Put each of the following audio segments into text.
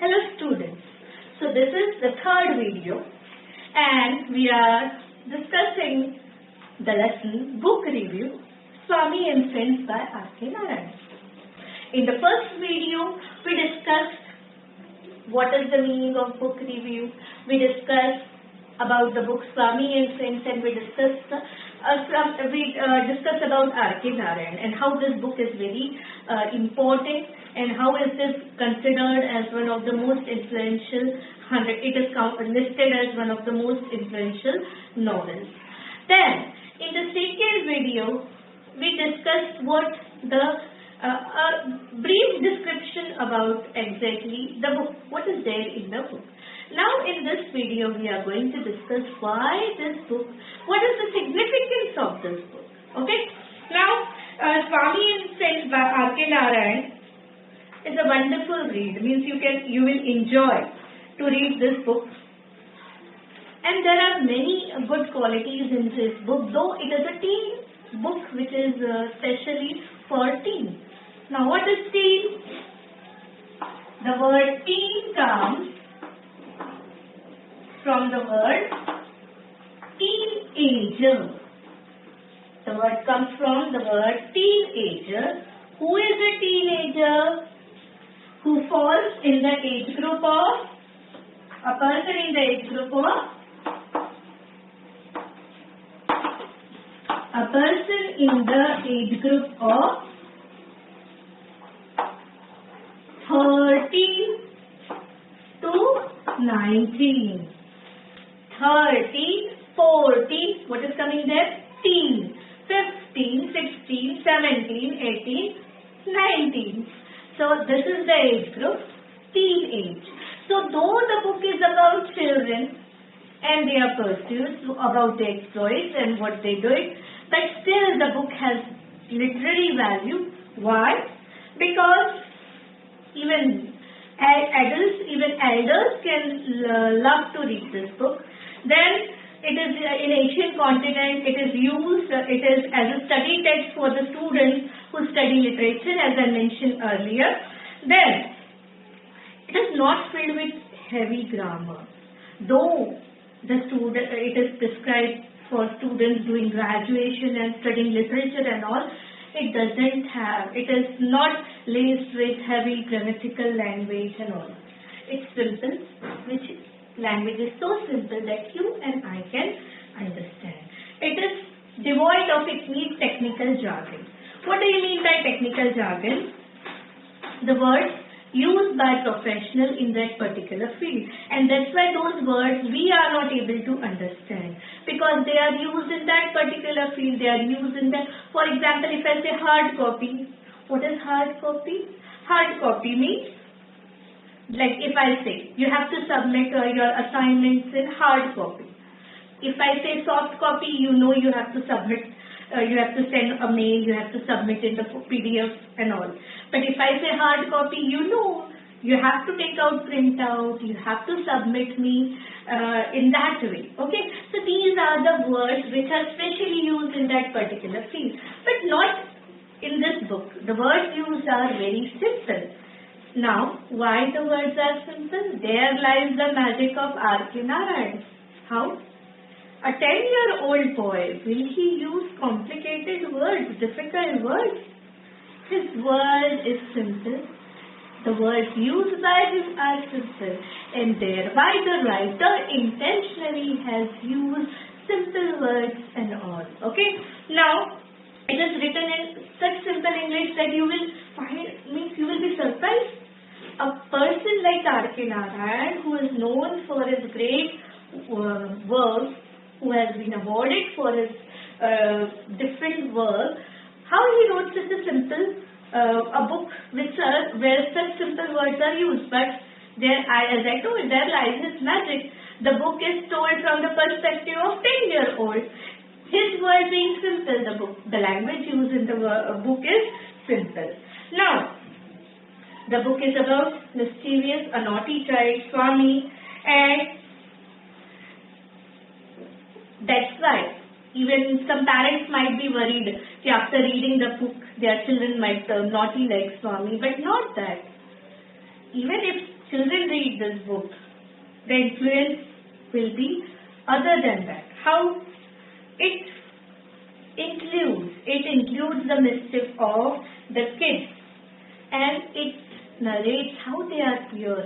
Hello students. So this is the third video and we are discussing the lesson Book Review, Swami and Friends by R.K.Narayan. In the first video we discussed what is the meaning of book review, we discussed about the book Swami and Friends, and we discussed about R.K.Narayan and how this book is very important and how is this considered as one of the most influential, it is listed as one of the most influential novels. Then in the second video we discussed what the brief description about exactly the book, what is there in the book. Now in this video we are going to discuss why this book, what is the significance of this book. Okay. Now Swami and Friends by R.K.Narayan is a wonderful read. Means you will enjoy to read this book. And there are many good qualities in this book, though it is a teen book which is specially for teens. Now what is teen? The word teen comes from the word teenager. The word comes from the word teenager. Who is a teenager? Who falls in the age group of a person in the age group of 13 to 19. 13, 14, what is coming there? Teen. 15, 16, 17, 18, 19. So this is the age group, teenage. So though the book is about children and their pursuits, about their exploits and what they do, but still the book has literary value. Why? Because even adults, even elders can love to read this book. Then it is in Asian continent, it is used, it is as a study text for the students who study literature, as I mentioned earlier. Then it is not filled with heavy grammar, though it is prescribed for students doing graduation and studying literature and all. It is not laced with heavy grammatical language and all. It's simple, which language is so simple that you and I can understand. It is devoid of its technical jargon. What do you mean by technical jargon? The words used by professionals in that particular field, and that's why those words we are not able to understand, because they are used in that particular field. They are used in that. For example, if I say hard copy, what is hard copy? Hard copy means, like if I say you have to submit your assignments in hard copy. If I say soft copy, you know you have to submit, you have to send a mail, you have to submit in the PDF and all. But if I say hard copy, you know you have to take out printout, you have to submit me in that way. Okay, so these are the words which are specially used in that particular field, but not in this book. The words used are very simple. Now, why the words are simple? There lies the magic of R.K.Narayan. How? A 10-year-old boy, will he use complicated words, difficult words? His word is simple. The words used by him are simple, and thereby the writer intentionally has used simple words and all. Okay? Now, it is written in such simple English that you will be surprised. A person like R.K.Narayan, who is known for his great work, who has been awarded for his different work, how he wrote such a simple a book where such simple words are used. But there, as I told, there lies his magic. The book is told from the perspective of 10-year-old. His word being simple, the language used in the book is simple. Now, the book is about mischievous, a naughty child, Swami, and that's why even some parents might be worried that after reading the book, their children might turn naughty like Swami, but not that. Even if children read this book, the influence will be other than that. How? It includes the mischief of the kids, and it narrates how they are pure.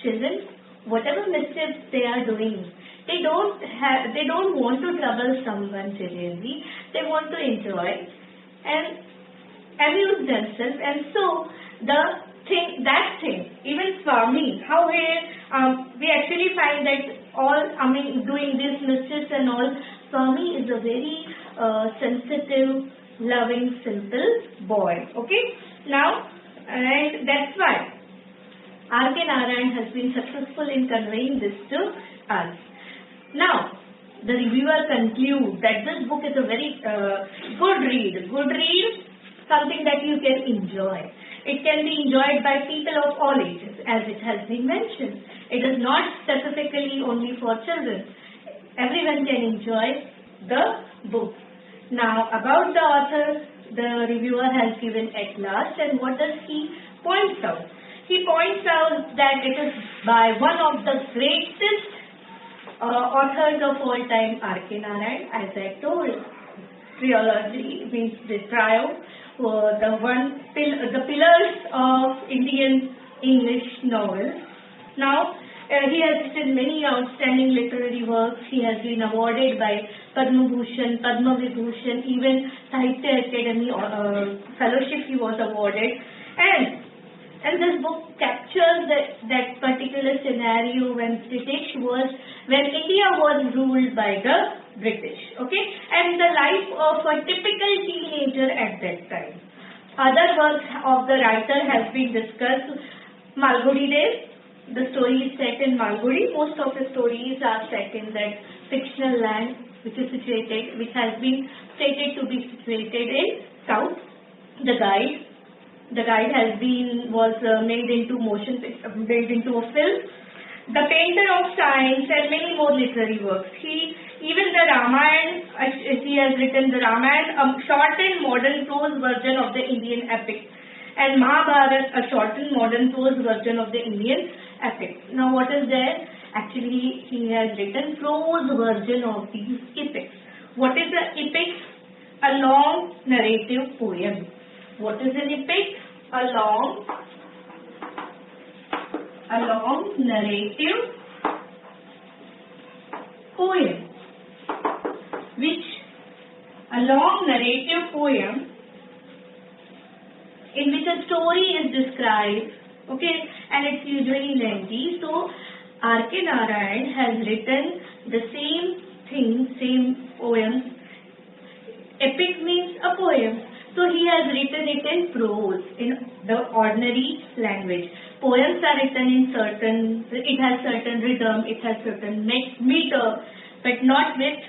Children, whatever mischief they are doing, they don't want to trouble someone seriously. They want to enjoy and amuse themselves, and so even Swami, how we actually find that doing this mischief and all, Swami is a very sensitive, loving, simple boy. Okay, now, and that's why R.K.Narayan has been successful in conveying this to us. Now, the reviewer concludes that this book is a very good read, something that you can enjoy. It can be enjoyed by people of all ages, as it has been mentioned. It is not specifically only for children. Everyone can enjoy the book. Now, about the author, the reviewer has given at last, and what does he point out? He points out that it is by one of the greatest authors of all time, R.K.Narayan, as I told. Trilogy means the trio, the pillars of Indian English novels. Now, he has written many outstanding literary works. He has been awarded by Padma Bhushan, Padma Vibhushan, even Sahitya Academy fellowship he was awarded. And this book captures that particular scenario when India was ruled by the British, okay, and the life of a typical teenager at that time. Other works of the writer has been discussed. Malgudi Days, the story is set in Malgudi. Most of the stories are set in that fictional land which has been stated to be situated in South. The Guide was made into a film. The Painter of Science, and many more literary works. Even the Ramayana, he has written the Ramayana, a shortened modern prose version of the Indian epic, and Mahabharata, a shortened modern prose version of the Indian epic. Now, what is there? Actually, he has written prose version of these epics. What is an epic? A long narrative poem. What is an epic? A long narrative poem. A long narrative poem in which a story is described, okay, and it's usually lengthy. So, R.K.Narayan has written the same poem. Epic means a poem. So he has written it in prose, in the ordinary language. Poems are written it has certain rhythm, it has certain meter, but not with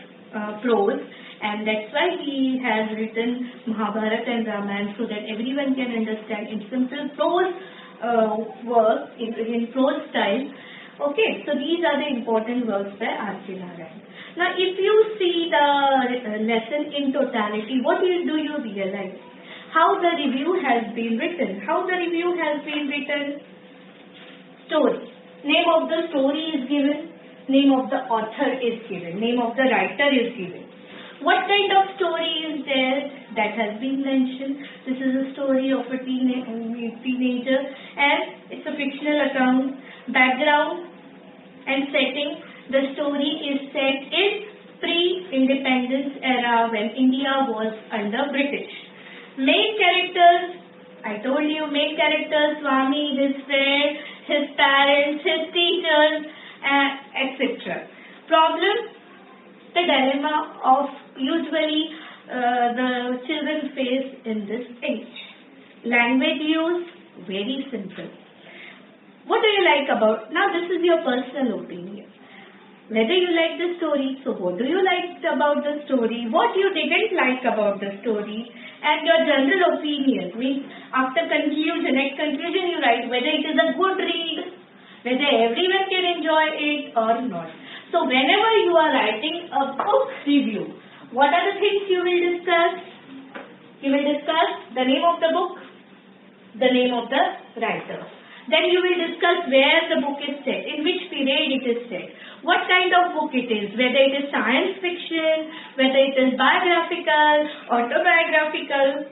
prose. And that's why he has written Mahabharata and Ramayana, so that everyone can understand in simple prose work, in prose style. Okay, so these are the important works by R.K.Narayan. Now, if you see the lesson in totality, what do you realize? How the review has been written. Story. Name of the story is given. Name of the author is given. Name of the writer is given. What kind of story is there? That has been mentioned. This is a story of a teenager, and it's a fictional account. Background and setting. The story is set in pre-independence era when India was under British. Main characters, I told you, main characters, Swami, his friend, his parents, his teachers, etc. Problem, the dilemma of usually the children face in this age. Language use, very simple. What do you like about, now this is your personal opinion. Whether you like the story, so what do you like about the story, what you didn't like about the story, and your general opinion, means after conclusion, at conclusion you write whether it is a good read, whether everyone can enjoy it or not. So whenever you are writing a book review, what are the things you will discuss? You will discuss the name of the book, the name of the writer. Then you will discuss where the book is set, in which period it is set, what kind of book it is, whether it is science fiction, whether it is biographical, autobiographical,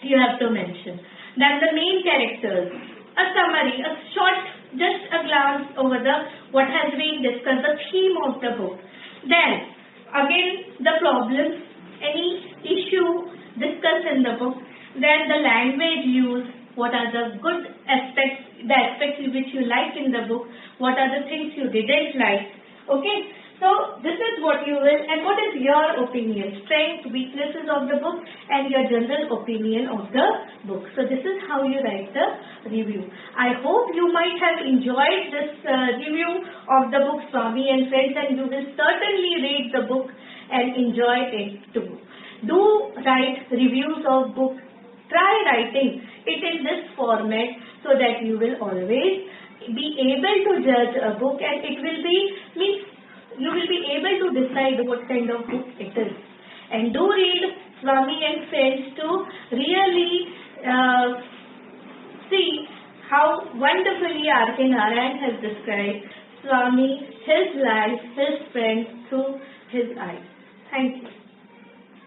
you have to mention. Then the main characters, a summary, a short, just a glance over what has been discussed, the theme of the book. Then again the problems, any issue discussed in the book. Then the language used, what are the good aspects, the aspects which you like in the book, what are the things you didn't like. Okay, so this is what you will, and what is your opinion, strengths, weaknesses of the book, and your general opinion of the book. So this is how you write the review. I hope you might have enjoyed this review of the book Swami and Friends, and you will certainly read the book and enjoy it too. Do write reviews of books. Try writing it in this format so that you will always be able to judge a book, and it will be, means you will be able to decide what kind of book it is. And do read Swami and Friends to really see how wonderfully R.K.Narayan has described Swami, his life, his friends through his eyes. Thank you.